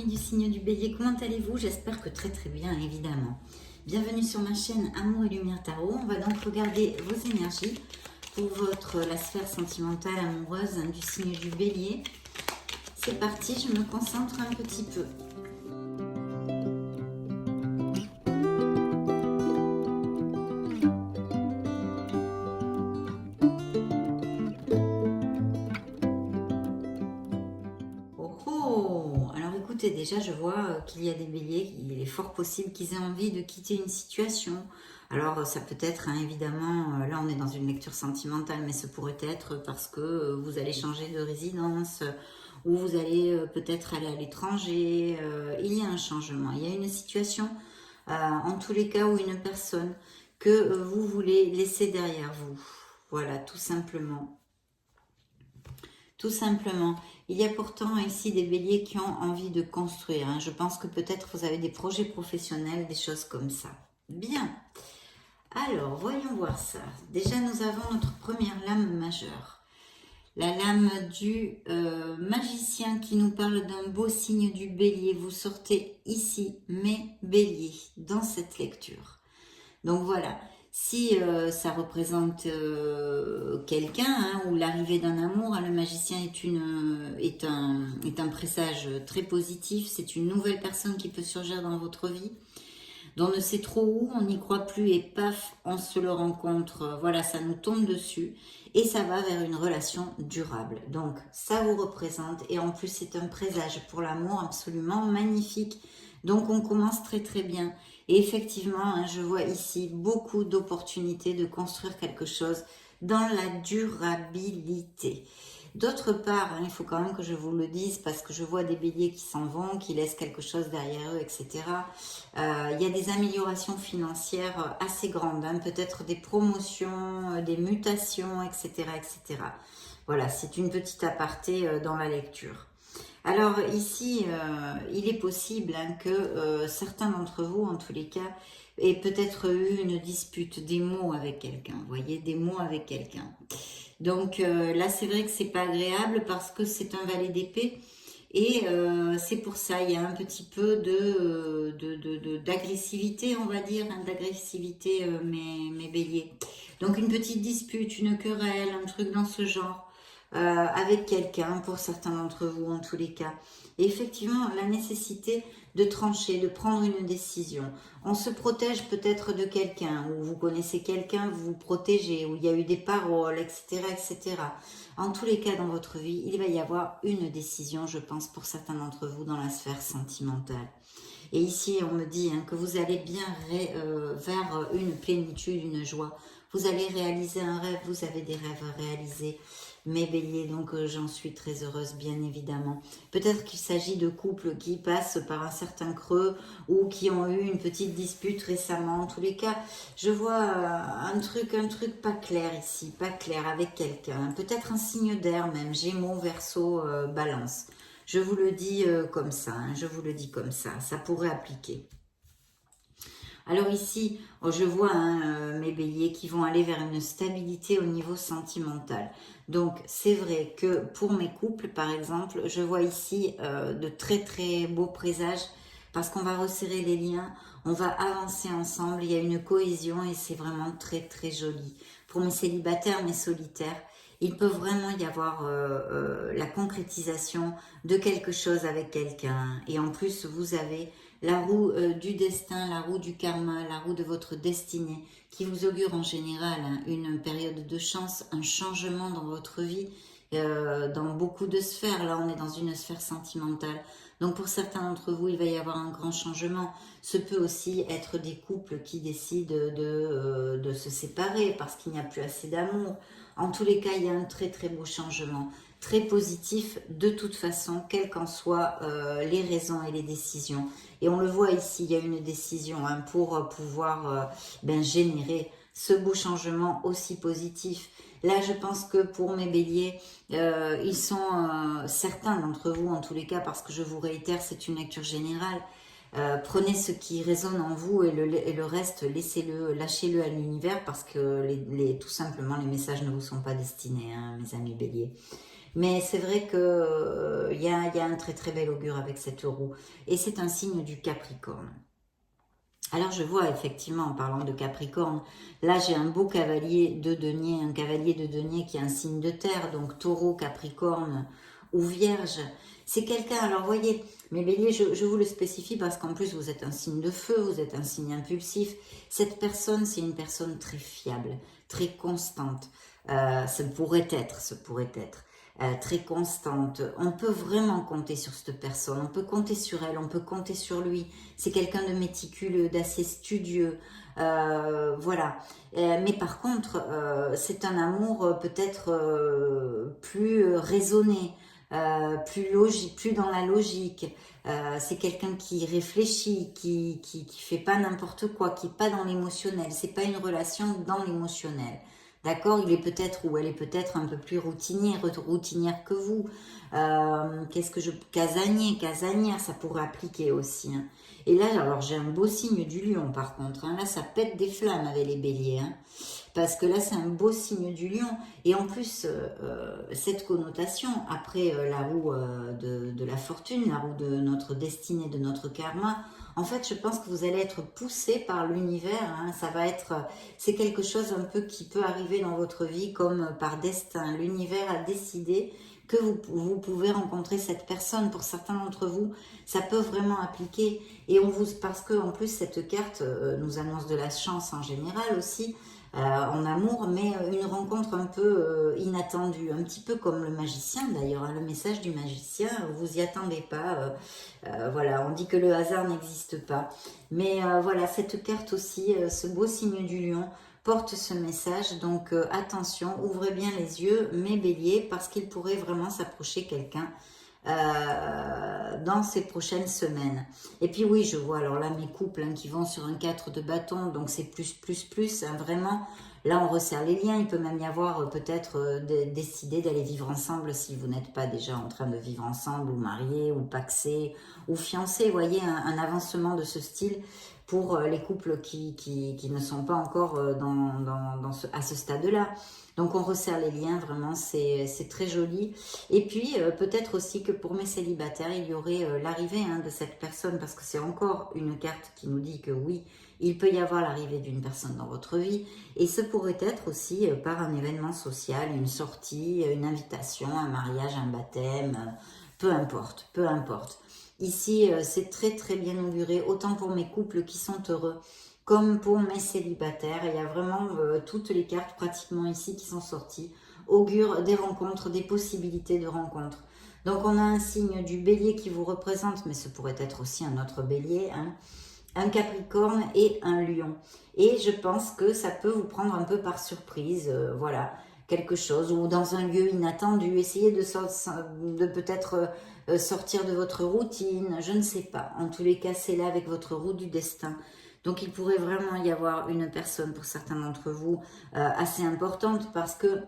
amis du signe du Bélier, comment allez-vous? J'espère que très très bien, évidemment. Bienvenue sur ma chaîne Amour et Lumière Tarot. On va donc regarder vos énergies pour la sphère sentimentale amoureuse du signe du Bélier. C'est parti, je me concentre un petit peu. Alors écoutez, déjà je vois qu'il y a des béliers, il est fort possible qu'ils aient envie de quitter une situation. Alors ça peut être, hein, évidemment, là on est dans une lecture sentimentale, mais ça pourrait être parce que vous allez changer de résidence, ou vous allez peut-être aller à l'étranger. Il y a un changement, il y a une situation, en tous les cas, ou une personne que vous voulez laisser derrière vous. Voilà, tout simplement. Tout simplement. Il y a pourtant ici des béliers qui ont envie de construire. Hein. Je pense que peut-être vous avez des projets professionnels, des choses comme ça. Bien. Alors, voyons voir ça. Déjà, nous avons notre première lame majeure. La lame du magicien qui nous parle d'un beau signe du bélier. Vous sortez ici, mes béliers, dans cette lecture. Donc voilà. Si ça représente quelqu'un, hein, ou l'arrivée d'un amour, hein, le magicien est un présage très positif. C'est une nouvelle personne qui peut surgir dans votre vie, dont on ne sait trop où, on n'y croit plus et paf, on se le rencontre. Voilà, ça nous tombe dessus et ça va vers une relation durable. Donc ça vous représente et en plus c'est un présage pour l'amour absolument magnifique. Donc on commence très très bien. Et effectivement, hein, je vois ici beaucoup d'opportunités de construire quelque chose dans la durabilité. D'autre part, hein, il faut quand même que je vous le dise, parce que je vois des béliers qui s'en vont, qui laissent quelque chose derrière eux, etc. Il y a des améliorations financières assez grandes, hein, peut-être des promotions, des mutations, etc., etc. Voilà, c'est une petite aparté dans la lecture. Alors ici, il est possible, hein, que certains d'entre vous, en tous les cas, aient peut-être eu une dispute, des mots avec quelqu'un, vous voyez, des mots avec quelqu'un. Donc là, c'est vrai que c'est pas agréable parce que c'est un valet d'épée et c'est pour ça, il y a un petit peu d'agressivité, on va dire, hein, d'agressivité, mes béliers. Donc une petite dispute, une querelle, un truc dans ce genre. Avec quelqu'un, pour certains d'entre vous en tous les cas. Et effectivement, la nécessité de trancher, de prendre une décision. On se protège peut-être de quelqu'un, ou vous connaissez quelqu'un, vous vous protégez, où il y a eu des paroles, etc., etc. En tous les cas, dans votre vie, il va y avoir une décision, je pense, pour certains d'entre vous dans la sphère sentimentale. Et ici, on me dit, hein, que vous allez bien vers une plénitude, une joie. Vous allez réaliser un rêve, vous avez des rêves à réaliser, mes béliers, donc j'en suis très heureuse, bien évidemment. Peut-être qu'il s'agit de couples qui passent par un certain creux ou qui ont eu une petite dispute récemment. En tous les cas, je vois un truc pas clair ici, pas clair avec quelqu'un. Peut-être un signe d'air même, Gémeaux, Verseau, Balance. Je vous le dis comme ça, hein, je vous le dis comme ça pourrait appliquer. Alors ici, je vois, hein, mes béliers qui vont aller vers une stabilité au niveau sentimental. Donc c'est vrai que pour mes couples, par exemple, je vois ici de très très beaux présages parce qu'on va resserrer les liens, on va avancer ensemble, il y a une cohésion et c'est vraiment très très joli. Pour mes célibataires, mes solitaires, il peut vraiment y avoir la concrétisation de quelque chose avec quelqu'un. Et en plus, vous avez la roue du destin, la roue du karma, la roue de votre destinée, qui vous augure en général, hein, une période de chance, un changement dans votre vie, dans beaucoup de sphères. Là, on est dans une sphère sentimentale. Donc, pour certains d'entre vous, il va y avoir un grand changement. Ce peut aussi être des couples qui décident de se séparer parce qu'il n'y a plus assez d'amour. En tous les cas, il y a un très très beau changement, très positif de toute façon, quelles qu'en soient les raisons et les décisions. Et on le voit ici, il y a une décision, hein, pour pouvoir générer ce beau changement aussi positif. Là, je pense que pour mes béliers, ils sont certains d'entre vous, en tous les cas, parce que je vous réitère, c'est une lecture générale. Prenez ce qui résonne en vous et le reste, laissez-le, lâchez-le à l'univers parce que tout simplement, les messages ne vous sont pas destinés, hein, mes amis béliers. Mais c'est vrai que il y a un très très bel augure avec cette roue. Et c'est un signe du Capricorne. Alors je vois effectivement en parlant de Capricorne, là j'ai un beau cavalier de denier, un cavalier de denier qui est un signe de terre, donc taureau, Capricorne ou Vierge. C'est quelqu'un, alors voyez, mes béliers, je vous le spécifie parce qu'en plus vous êtes un signe de feu, vous êtes un signe impulsif. Cette personne, c'est une personne très fiable, très constante. Ce pourrait être très constante. On peut vraiment compter sur cette personne, on peut compter sur elle, on peut compter sur lui. C'est quelqu'un de méticuleux, d'assez studieux, voilà. Mais par contre, c'est un amour peut-être plus raisonné, plus logique, plus dans la logique. C'est quelqu'un qui réfléchit, qui fait pas n'importe quoi, qui est pas dans l'émotionnel. C'est pas une relation dans l'émotionnel. D'accord, il est peut-être ou elle est peut-être un peu plus routinière que vous. Qu'est-ce que je... casanière, ça pourrait appliquer aussi. Hein. Et là, alors j'ai un beau signe du lion par contre. Hein. Là, ça pète des flammes avec les béliers. Hein. Parce que là, c'est un beau signe du lion. Et en plus, cette connotation, après la roue de la fortune, la roue de notre destinée, de notre karma, en fait, je pense que vous allez être poussé par l'univers. Hein. Ça va être, c'est quelque chose un peu qui peut arriver dans votre vie comme par destin. L'univers a décidé que vous pouvez rencontrer cette personne. Pour certains d'entre vous, ça peut vraiment appliquer. Et on vous, parce que en plus cette carte nous annonce de la chance en général aussi. En amour, mais une rencontre un peu inattendue, un petit peu comme le magicien d'ailleurs, hein, le message du magicien, vous y attendez pas, voilà, on dit que le hasard n'existe pas, mais voilà, cette carte aussi, ce beau signe du lion, porte ce message, donc attention, ouvrez bien les yeux, mes béliers, parce qu'il pourrait vraiment s'approcher quelqu'un dans ces prochaines semaines. Et puis oui, je vois alors là mes couples hein, qui vont sur un 4 de bâton, donc c'est plus, hein, vraiment. Là, on resserre les liens. Il peut même y avoir peut-être décider d'aller vivre ensemble si vous n'êtes pas déjà en train de vivre ensemble, ou mariés, ou pacsés, ou fiancés. Vous voyez, un avancement de ce style pour les couples qui ne sont pas encore à ce stade-là. Donc on resserre les liens, vraiment, c'est très joli. Et puis peut-être aussi que pour mes célibataires, il y aurait l'arrivée hein, de cette personne, parce que c'est encore une carte qui nous dit que oui, il peut y avoir l'arrivée d'une personne dans votre vie. Et ce pourrait être aussi par un événement social, une sortie, une invitation, un mariage, un baptême, peu importe, peu importe. Ici, c'est très très bien auguré, autant pour mes couples qui sont heureux, comme pour mes célibataires. Il y a vraiment toutes les cartes pratiquement ici qui sont sorties, augurent des rencontres, des possibilités de rencontres. Donc on a un signe du bélier qui vous représente, mais ce pourrait être aussi un autre bélier, hein, un capricorne et un lion. Et je pense que ça peut vous prendre un peu par surprise, voilà, quelque chose, ou dans un lieu inattendu, essayez de peut-être sortir de votre routine, je ne sais pas. En tous les cas, c'est là avec votre roue du destin. Donc il pourrait vraiment y avoir une personne pour certains d'entre vous assez importante, parce que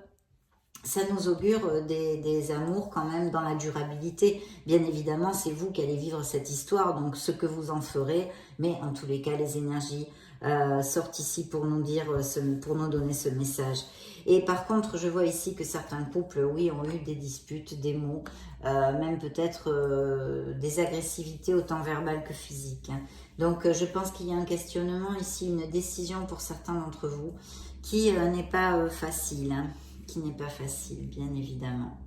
ça nous augure des amours quand même dans la durabilité. Bien évidemment, c'est vous qui allez vivre cette histoire, donc ce que vous en ferez, mais en tous les cas, les énergies sortent ici pour nous dire, pour nous donner ce message. Et par contre, je vois ici que certains couples, oui, ont eu des disputes, des mots, même peut-être des agressivités autant verbales que physiques. Hein. Donc, je pense qu'il y a un questionnement ici, une décision pour certains d'entre vous qui n'est pas facile. Hein, qui n'est pas facile, bien évidemment.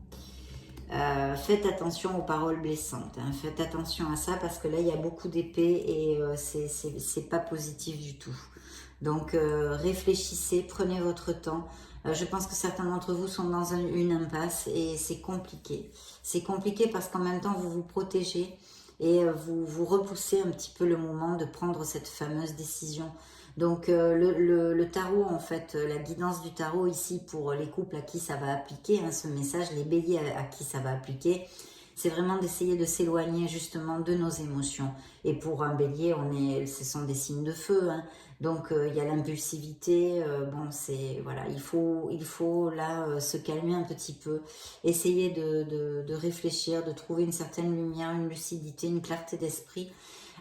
Faites attention aux paroles blessantes. Hein. Faites attention à ça parce que là, il y a beaucoup d'épées et c'est pas positif du tout. Donc, réfléchissez, prenez votre temps. Je pense que certains d'entre vous sont dans une impasse et c'est compliqué. C'est compliqué parce qu'en même temps, vous vous protégez et vous repoussez un petit peu le moment de prendre cette fameuse décision. Donc le tarot, en fait, la guidance du tarot ici pour les couples à qui ça va appliquer, hein, ce message, les béliers à qui ça va appliquer, c'est vraiment d'essayer de s'éloigner justement de nos émotions. Et pour un bélier, ce sont des signes de feu, hein. Donc il y a l'impulsivité, bon c'est voilà, il faut là se calmer un petit peu, essayer de réfléchir, de trouver une certaine lumière, une lucidité, une clarté d'esprit,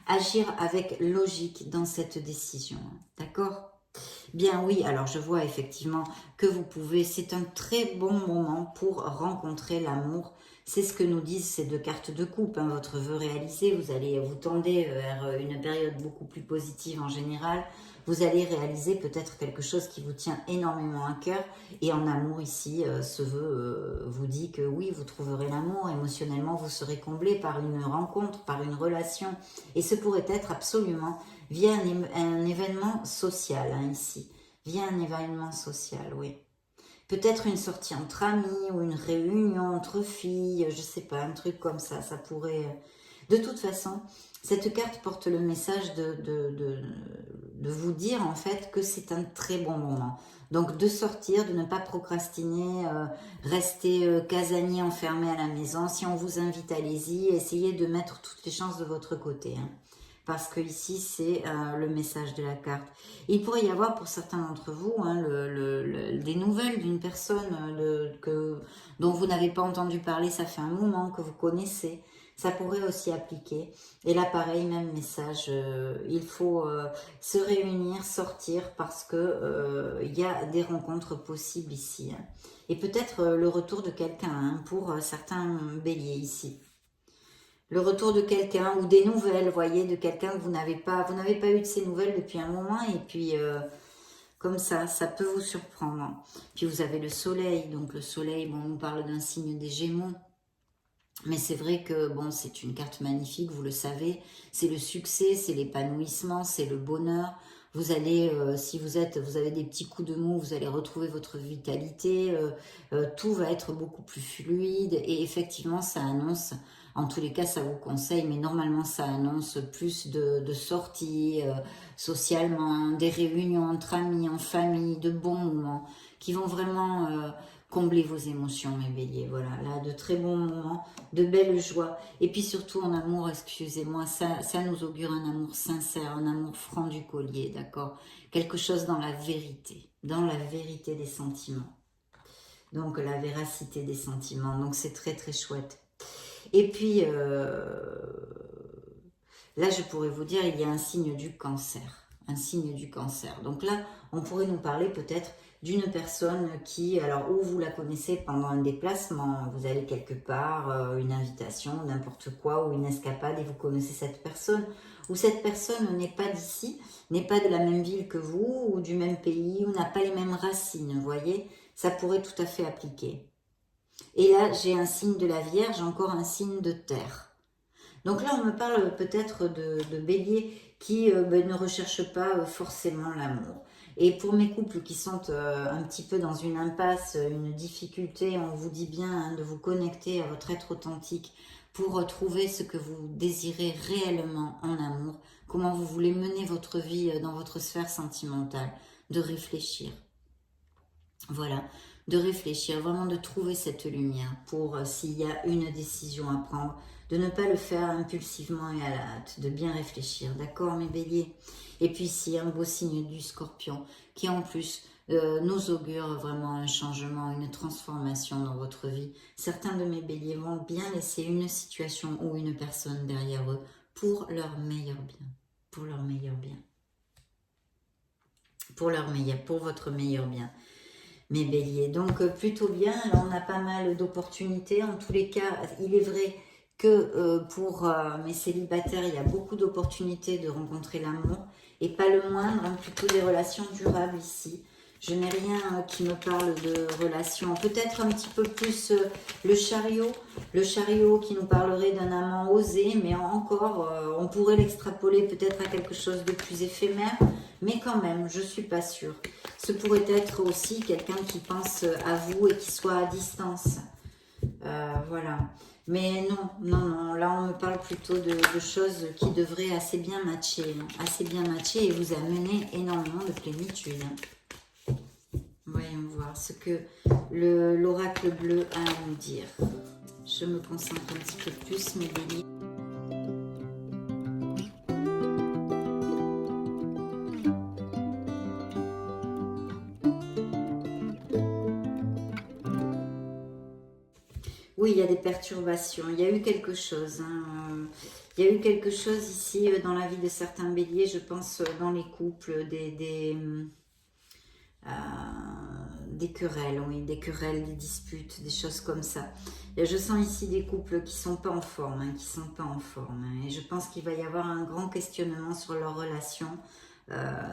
agir avec logique dans cette décision, d'accord? Bien oui, alors je vois effectivement que vous pouvez, c'est un très bon moment pour rencontrer l'amour. C'est ce que nous disent ces deux cartes de coupe, hein. Votre vœu réalisé, vous allez vous tendez vers une période beaucoup plus positive en général. Vous allez réaliser peut-être quelque chose qui vous tient énormément à cœur. Et en amour ici, ce vœu vous dit que oui, vous trouverez l'amour. Émotionnellement, vous serez comblé par une rencontre, par une relation. Et ce pourrait être absolument via un événement social, hein, ici. Via un événement social, oui. Peut-être une sortie entre amis ou une réunion entre filles, je sais pas, un truc comme ça pourrait... De toute façon, cette carte porte le message de vous dire en fait que c'est un très bon moment. Donc de sortir, de ne pas procrastiner, rester casanier, enfermé à la maison. Si on vous invite, allez-y, essayez de mettre toutes les chances de votre côté, hein. Parce que ici c'est le message de la carte. Il pourrait y avoir pour certains d'entre vous, hein, des nouvelles d'une personne dont vous n'avez pas entendu parler, ça fait un moment que vous connaissez. Ça pourrait aussi appliquer. Et là, pareil, même message, il faut se réunir, sortir, parce que il y a des rencontres possibles ici, hein. Et peut-être le retour de quelqu'un, hein, pour certains béliers ici. Le retour de quelqu'un ou des nouvelles, voyez, de quelqu'un que vous n'avez pas eu de ces nouvelles depuis un moment, et puis comme ça peut vous surprendre. Puis vous avez le soleil, donc le soleil, bon, on nous parle d'un signe des Gémeaux, mais c'est vrai que bon, c'est une carte magnifique, vous le savez, c'est le succès, c'est l'épanouissement, c'est le bonheur. Vous allez, si vous avez des petits coups de mou, vous allez retrouver votre vitalité, tout va être beaucoup plus fluide, et effectivement ça annonce, en tous les cas ça vous conseille, mais normalement ça annonce plus de sorties, socialement, des réunions entre amis, en famille, de bons moments, qui vont vraiment combler vos émotions, mes béliers. Voilà, là de très bons moments, de belles joies, et puis surtout en amour, excusez-moi, ça nous augure un amour sincère, un amour franc du collier, d'accord? Quelque chose dans la vérité des sentiments, donc la véracité des sentiments, donc c'est très très chouette. Et puis là je pourrais vous dire, il y a un signe du cancer, donc là on pourrait nous parler peut-être d'une personne qui, alors ou vous la connaissez pendant un déplacement, vous allez quelque part, une invitation, n'importe quoi, ou une escapade, et vous connaissez cette personne, ou cette personne n'est pas d'ici, n'est pas de la même ville que vous, ou du même pays, ou n'a pas les mêmes racines, vous voyez, ça pourrait tout à fait appliquer. Et là, j'ai un signe de la Vierge, encore un signe de terre. Donc là, on me parle peut-être de bélier qui ne recherche pas forcément l'amour. Et pour mes couples qui sont un petit peu dans une impasse, une difficulté, on vous dit bien, hein, de vous connecter à votre être authentique pour trouver ce que vous désirez réellement en amour, comment vous voulez mener votre vie dans votre sphère sentimentale, de réfléchir. Voilà, de réfléchir, vraiment de trouver cette lumière pour s'il y a une décision à prendre, de ne pas le faire impulsivement et à la hâte, de bien réfléchir, d'accord mes béliers? Et puis ici, un beau signe du Scorpion qui en plus nous augure vraiment un changement, une transformation dans votre vie. Certains de mes béliers vont bien laisser une situation ou une personne derrière eux pour leur meilleur bien, pour leur meilleur bien, pour votre meilleur bien. Mes béliers, donc plutôt bien. Là on a pas mal d'opportunités, en tous les cas il est vrai que pour mes célibataires il y a beaucoup d'opportunités de rencontrer l'amour, et pas le moindre, hein, plutôt des relations durables ici. Je n'ai rien qui me parle de relations, peut-être un petit peu plus le chariot qui nous parlerait d'un amant osé, mais encore on pourrait l'extrapoler peut-être à quelque chose de plus éphémère, mais quand même je suis pas sûre. Ce pourrait être aussi quelqu'un qui pense à vous et qui soit à distance. Voilà. Mais non, là on me parle plutôt de choses qui devraient assez bien matcher, et vous amener énormément de plénitude. Voyons voir ce que l'oracle bleu a à nous dire. Je me concentre un petit peu plus, mes béliers. Oui, il y a des perturbations, il y a eu quelque chose, hein. Il y a eu quelque chose ici dans la vie de certains béliers, je pense dans les couples, des querelles, oui, des querelles, des disputes, des choses comme ça. Et je sens ici des couples qui sont pas en forme, qui sont pas en forme. Et je pense qu'il va y avoir un grand questionnement sur leur relation,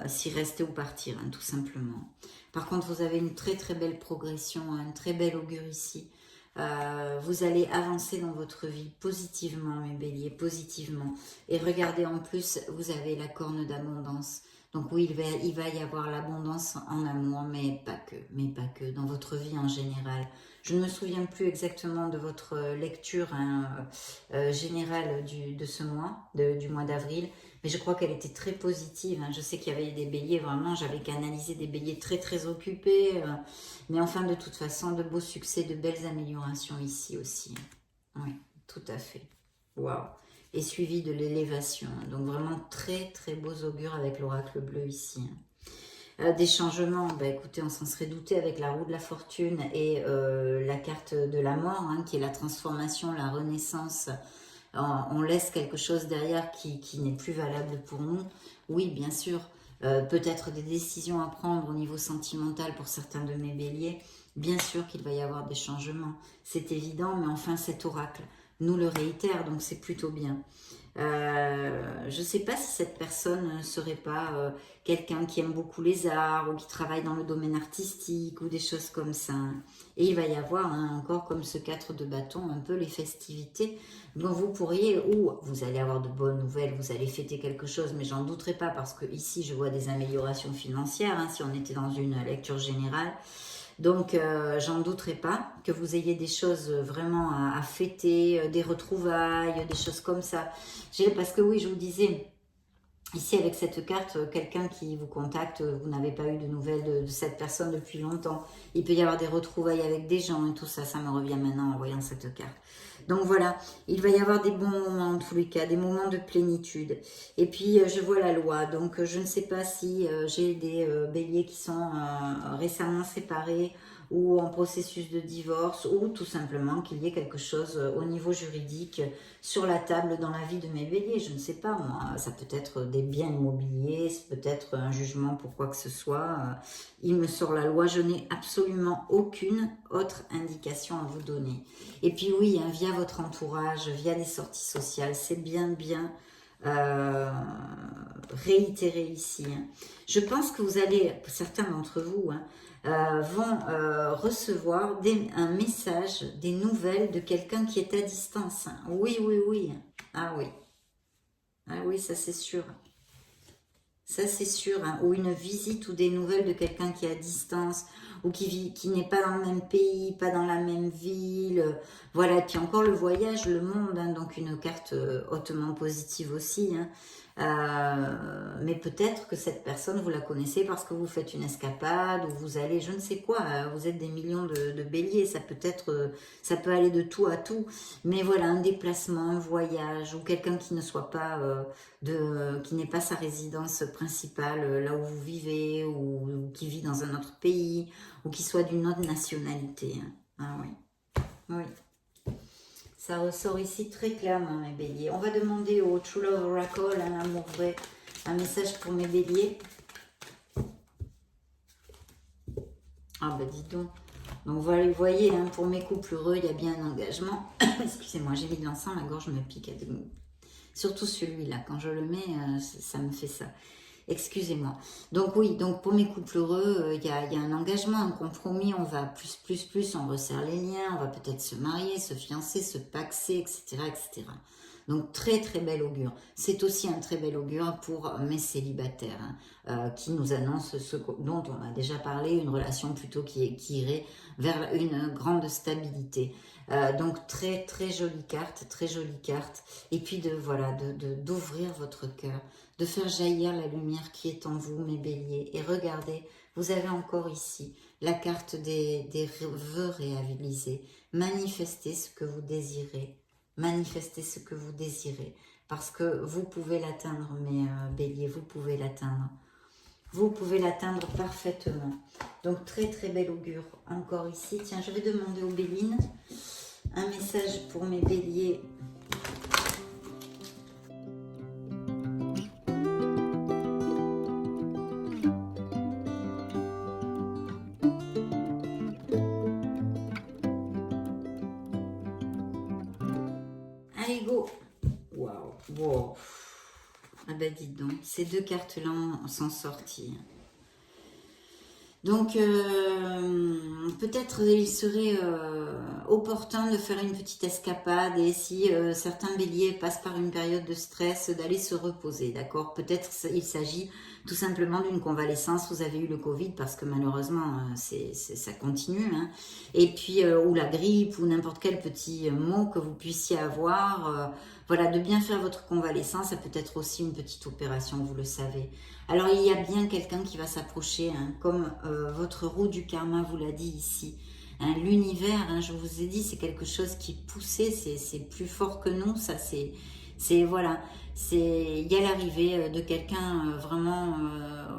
s'y rester ou partir, tout simplement. Par contre, vous avez une très très belle progression, un très bel augure ici. Vous allez avancer dans votre vie positivement, mes béliers, positivement. Et regardez, en plus, vous avez la corne d'abondance. Donc oui, il va y avoir l'abondance en amour, mais pas que, dans votre vie en général. Je ne me souviens plus exactement de votre lecture générale de ce mois, du mois d'avril, mais je crois qu'elle était très positive. Je sais qu'il y avait des béliers, vraiment, j'avais canalisé des béliers très très occupés, mais enfin, de toute façon, de beaux succès, de belles améliorations ici aussi. Oui, tout à fait. Waouh! Et suivi de l'élévation. Donc vraiment très très beaux augures avec l'oracle bleu ici. Des changements, bah, écoutez, on s'en serait douté avec la roue de la fortune et la carte de la mort, qui est la transformation, la renaissance. On laisse quelque chose derrière qui n'est plus valable pour nous. Oui, bien sûr, peut-être des décisions à prendre au niveau sentimental pour certains de mes béliers. Bien sûr qu'il va y avoir des changements, c'est évident, mais enfin cet oracle nous le réitère, donc c'est plutôt bien. Je ne sais pas si cette personne ne serait pas quelqu'un qui aime beaucoup les arts ou qui travaille dans le domaine artistique ou des choses comme ça. Et il va y avoir encore comme ce 4 de bâton, un peu les festivités dont vous pourriez, ou vous allez avoir de bonnes nouvelles, vous allez fêter quelque chose, mais j'en douterai pas parce que ici je vois des améliorations financières, si on était dans une lecture générale. Donc, j'en douterai pas que vous ayez des choses vraiment à fêter, des retrouvailles, des choses comme ça. Parce que oui, je vous disais, ici avec cette carte, quelqu'un qui vous contacte, vous n'avez pas eu de nouvelles de cette personne depuis longtemps. Il peut y avoir des retrouvailles avec des gens et tout ça, ça me revient maintenant en voyant cette carte. Donc voilà, il va y avoir des bons moments en tous les cas, des moments de plénitude. Et puis je vois la loi, donc je ne sais pas si j'ai des béliers qui sont récemment séparés ou en processus de divorce, ou tout simplement qu'il y ait quelque chose au niveau juridique sur la table dans la vie de mes béliers. Je ne sais pas, moi, ça peut être des biens immobiliers, c'est peut-être un jugement pour quoi que ce soit. Il me sort la loi, je n'ai absolument aucune autre indication à vous donner. Et puis oui, via votre entourage, via des sorties sociales, c'est bien réitéré ici. Je pense que vous allez, certains d'entre vous, vont recevoir un message, des nouvelles de quelqu'un qui est à distance. Oui, oui, oui. Ah oui. Ah oui, ça c'est sûr. Ça c'est sûr. Ou une visite ou des nouvelles de quelqu'un qui est à distance ou qui n'est pas dans le même pays, pas dans la même ville. Voilà, puis encore le voyage, le monde, donc une carte hautement positive aussi. Mais peut-être que cette personne, vous la connaissez parce que vous faites une escapade ou vous allez, je ne sais quoi, vous êtes des millions de béliers, ça peut aller de tout à tout. Mais voilà, un déplacement, un voyage ou quelqu'un qui ne soit pas qui n'est pas sa résidence principale, là où vous vivez ou qui vit dans un autre pays ou qui soit d'une autre nationalité. Ah oui, oui. Ça ressort ici très clairement, mes béliers. On va demander au True Love Oracle, l'amour vrai, un message pour mes béliers. Ah bah dis donc. Donc voilà, vous voyez, pour mes couples heureux, il y a bien un engagement. Excusez-moi, j'ai mis de l'encens, la gorge me pique. Surtout celui-là, quand je le mets, ça me fait ça. Excusez-moi. Donc oui, donc pour mes couples heureux, il y a un engagement, un compromis, on va plus, on resserre les liens, on va peut-être se marier, se fiancer, se paxer, etc., etc. Donc très très bel augure. C'est aussi un très bel augure pour mes célibataires, qui nous annoncent ce dont on a déjà parlé, une relation plutôt qui irait vers une grande stabilité. Donc très très jolie carte, très jolie carte. Et puis d'ouvrir votre cœur, de faire jaillir la lumière qui est en vous, mes béliers. Et regardez, vous avez encore ici la carte des vœux réalisés. Manifestez ce que vous désirez. Manifestez ce que vous désirez. Parce que vous pouvez l'atteindre, mes béliers, vous pouvez l'atteindre. Vous pouvez l'atteindre parfaitement. Donc très très bel augure encore ici. Tiens, je vais demander aux Bélines un message pour mes béliers. go. Waouh. Wow. Ah ben dites donc, ces deux cartes-là sont sorties. Donc, peut-être il serait opportun de faire une petite escapade et si certains béliers passent par une période de stress, d'aller se reposer, d'accord? Peut-être il s'agit tout simplement d'une convalescence, vous avez eu le Covid parce que malheureusement, ça continue, hein. Et puis, ou la grippe ou n'importe quel petit mot que vous puissiez avoir, voilà, de bien faire votre convalescence, ça peut être aussi une petite opération, vous le savez. Alors, il y a bien quelqu'un qui va s'approcher, hein, comme votre roue du karma vous l'a dit ici. Hein, l'univers, hein, je vous ai dit, c'est quelque chose qui est poussé, c'est plus fort que nous, ça voilà, il y a l'arrivée de quelqu'un, vraiment,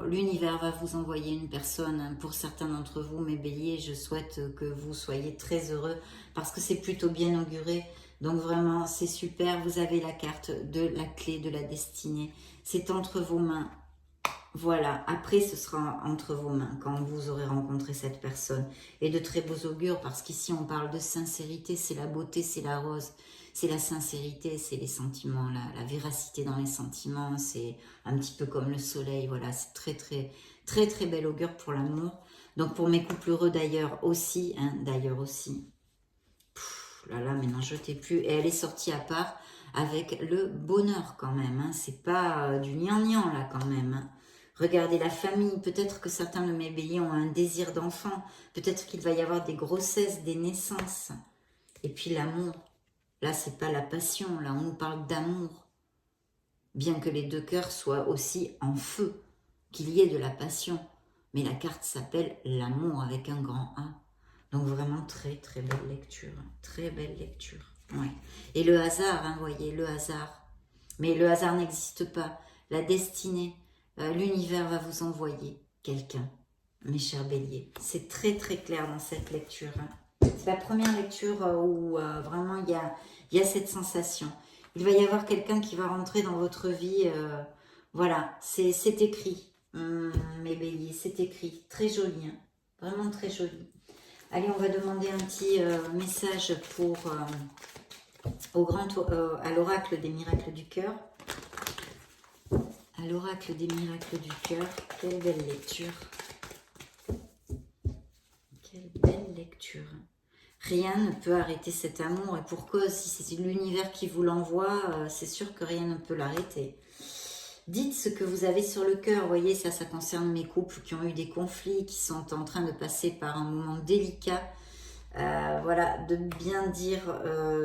l'univers va vous envoyer une personne, hein, pour certains d'entre vous, mes béliers, je souhaite que vous soyez très heureux, parce que c'est plutôt bien auguré, donc vraiment, c'est super, vous avez la carte de la clé de la destinée, c'est entre vos mains. Voilà, après ce sera entre vos mains quand vous aurez rencontré cette personne. Et de très beaux augures parce qu'ici on parle de sincérité, c'est la beauté, c'est la rose, c'est la sincérité, c'est les sentiments, la véracité dans les sentiments, c'est un petit peu comme le soleil, voilà, c'est très très très très bel augure pour l'amour. Donc pour mes couples heureux d'ailleurs aussi, hein, d'ailleurs aussi. Là là, mais n'en jetez plus. Et elle est sortie à part avec le bonheur quand même, hein. C'est pas du gnangnan là quand même, hein. Regardez la famille, peut-être que certains de mes béliers ont un désir d'enfant, peut-être qu'il va y avoir des grossesses, des naissances. Et puis l'amour, là c'est pas la passion, là on nous parle d'amour. Bien que les deux cœurs soient aussi en feu, qu'il y ait de la passion. Mais la carte s'appelle l'amour avec un grand A. Donc vraiment très très belle lecture, très belle lecture. Ouais. Et le hasard, hein, voyez, le hasard. Mais le hasard n'existe pas. La destinée, l'univers va vous envoyer quelqu'un, mes chers béliers. C'est très très clair dans cette lecture, hein. C'est la première lecture où vraiment il y a cette sensation. Il va y avoir quelqu'un qui va rentrer dans votre vie. Voilà, c'est écrit, mes béliers, c'est écrit. Très joli, hein. Vraiment très joli. Allez, on va demander un petit message pour à l'oracle des miracles du cœur. À l'oracle des miracles du cœur. Quelle belle lecture. Quelle belle lecture. Rien ne peut arrêter cet amour. Et pour cause, si c'est l'univers qui vous l'envoie, c'est sûr que rien ne peut l'arrêter. Dites ce que vous avez sur le cœur. Vous voyez, ça concerne mes couples qui ont eu des conflits, qui sont en train de passer par un moment délicat. Voilà, de bien dire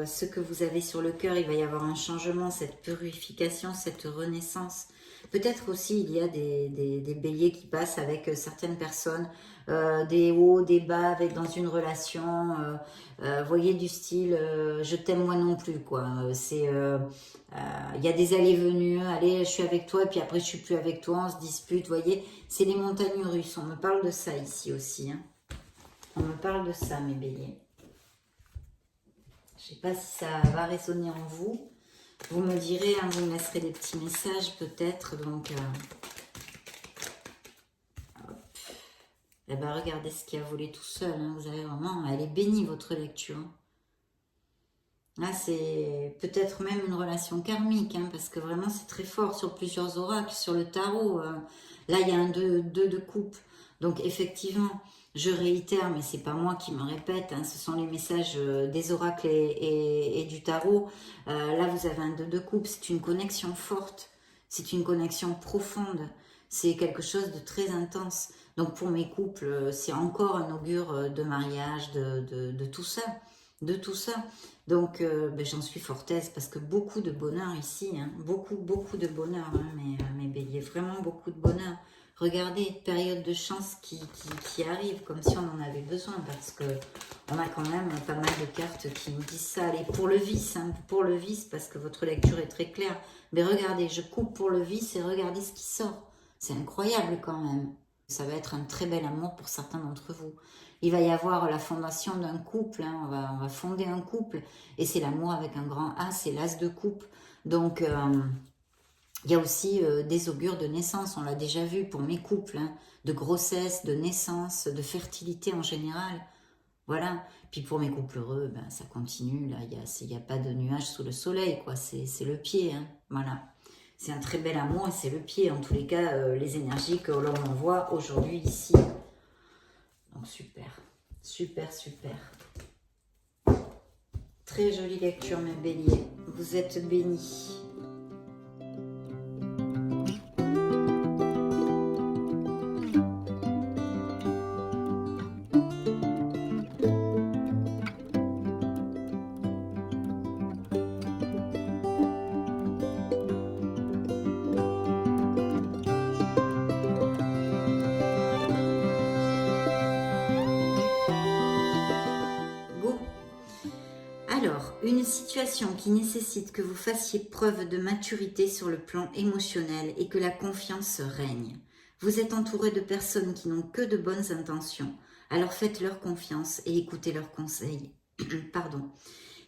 ce que vous avez sur le cœur. Il va y avoir un changement, cette purification, cette renaissance. Peut-être aussi il y a des béliers qui passent avec certaines personnes, des hauts, des bas avec dans une relation, voyez du style je t'aime moi non plus quoi. Il y a des allées-venues, allez je suis avec toi et puis après je suis plus avec toi, on se dispute, voyez, c'est les montagnes russes, on me parle de ça ici aussi, hein. On me parle de ça, mes béliers. Je ne sais pas si ça va résonner en vous. Vous me direz, hein, vous me laisserez des petits messages peut-être. Donc, eh ben, regardez ce qui a volé tout seul. Hein. Vous avez vraiment, elle est bénie votre lecture. Là, c'est peut-être même une relation karmique, hein, parce que vraiment, c'est très fort sur plusieurs oracles, sur le tarot. Là, il y a un 2 de coupe. Donc, effectivement, je réitère, mais c'est pas moi qui me répète, hein, ce sont les messages des oracles et du tarot. Là, vous avez un 2 de coupe, c'est une connexion forte, c'est une connexion profonde, c'est quelque chose de très intense. Donc, pour mes couples, c'est encore un augure de mariage, de tout ça, de tout ça. Donc, ben, j'en suis fort aise parce que beaucoup de bonheur ici, hein, beaucoup de bonheur, hein, mes béliers, vraiment beaucoup de bonheur. Regardez, période de chance qui arrive, comme si on en avait besoin, parce que on a quand même pas mal de cartes qui nous disent ça. Allez, pour le vice, hein, pour le vice, parce que votre lecture est très claire. Mais regardez, je coupe pour le vice et regardez ce qui sort. C'est incroyable quand même. Ça va être un très bel amour pour certains d'entre vous. Il va y avoir la fondation d'un couple, hein, on va fonder un couple, et c'est l'amour avec un grand A, c'est l'as de coupe. Donc, il y a aussi des augures de naissance, on l'a déjà vu pour mes couples, hein, de grossesse, de naissance, de fertilité en général. Voilà. Puis pour mes couples heureux, ben, ça continue. Là, il y a pas de nuages sous le soleil, quoi. C'est le pied, hein. Voilà. C'est un très bel amour et c'est le pied. En tous les cas, les énergies que l'on envoie aujourd'hui ici. Donc super, super, super. Très jolie lecture, mes béliers. Vous êtes bénis. Go. Alors, une situation qui nécessite que vous fassiez preuve de maturité sur le plan émotionnel et que la confiance règne. Vous êtes entouré de personnes qui n'ont que de bonnes intentions, alors faites-leur confiance et écoutez leurs conseils. Pardon.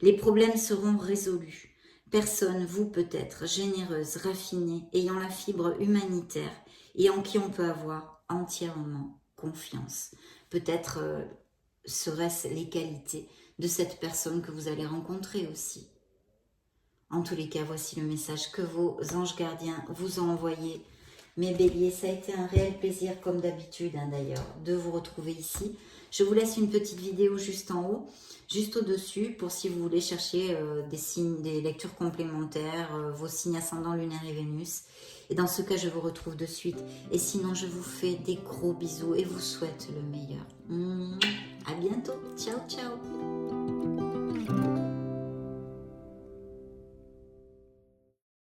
Les problèmes seront résolus. Personne, vous peut-être, généreuse, raffinée, ayant la fibre humanitaire et en qui on peut avoir entièrement confiance. Peut-être seraient-ce les qualités de cette personne que vous allez rencontrer aussi. En tous les cas, voici le message que vos anges gardiens vous ont envoyé. Mes béliers, ça a été un réel plaisir, comme d'habitude d'ailleurs, de vous retrouver ici. Je vous laisse une petite vidéo juste en haut, juste au-dessus, pour si vous voulez chercher des signes, des lectures complémentaires, vos signes ascendants, lunaire et Vénus. Et dans ce cas, je vous retrouve de suite. Et sinon, je vous fais des gros bisous et vous souhaite le meilleur. À bientôt. Ciao, ciao.